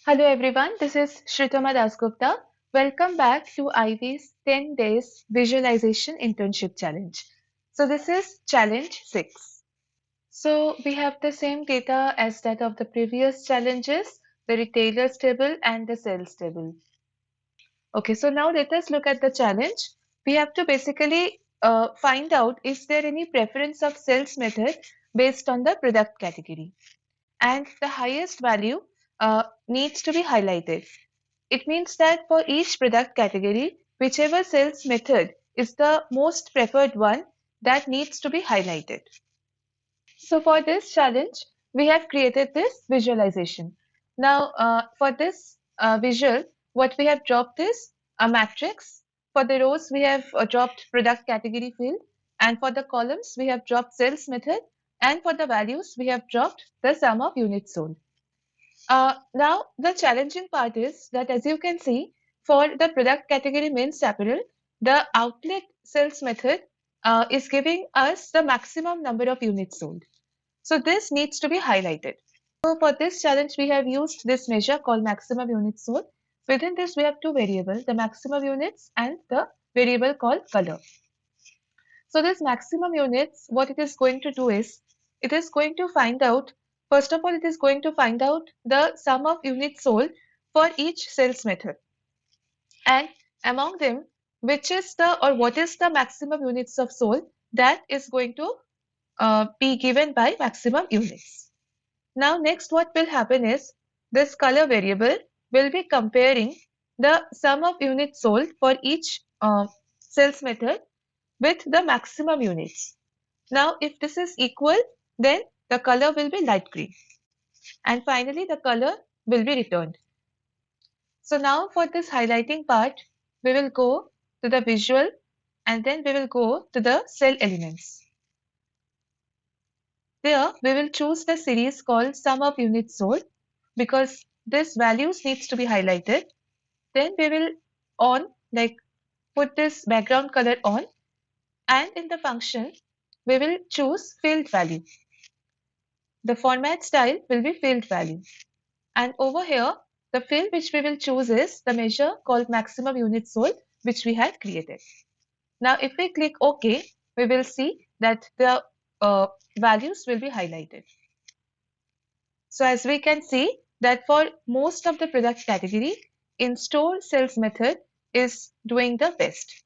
Hello everyone, this is Shritama Dasgupta. Welcome back to IV's 10 Days Visualization Internship Challenge. So this is Challenge 6. So we have the same data as that of the previous challenges, the retailers table and the sales table. Okay, so now let us look at the challenge. We have to basically find out is there any preference of sales method based on the product category. And the highest value needs to be highlighted. It means that for each product category, whichever sales method is the most preferred one, that needs to be highlighted. So for this challenge, we have created this visualization. Now, for this visual, what we have dropped is a matrix. For the rows, we have dropped product category field, and for the columns, we have dropped sales method, and for the values, we have dropped the sum of units sold. Now, the challenging part is that as you can see, for the product category men's apparel, the outlet sales method is giving us the maximum number of units sold. So this needs to be highlighted. So for this challenge, we have used this measure called maximum units sold. Within this, we have two variables, the maximum units and the variable called color. So this maximum units, what it is going to do is, it is going to find out, first of all, it is going to find out the sum of units sold for each sales method. And among them, which is the, or what is the maximum units of sold, that is going to be given by maximum units. Now next what will happen is, this color variable will be comparing the sum of units sold for each sales method with the maximum units. Now if this is equal, then the color will be light green. And finally the color will be returned. So now for this highlighting part, we will go to the visual and then we will go to the cell elements. There we will choose the series called sum of units sold because this values needs to be highlighted. Then we will put this background color on, and in the function we will choose field value. The format style will be field value, and over here the field which we will choose is the measure called maximum units sold, which we had created. Now if we click OK, we will see that the values will be highlighted. So as we can see that for most of the product category, in-store sales method is doing the best.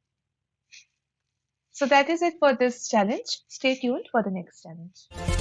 So that is it for this challenge. Stay tuned for the next challenge.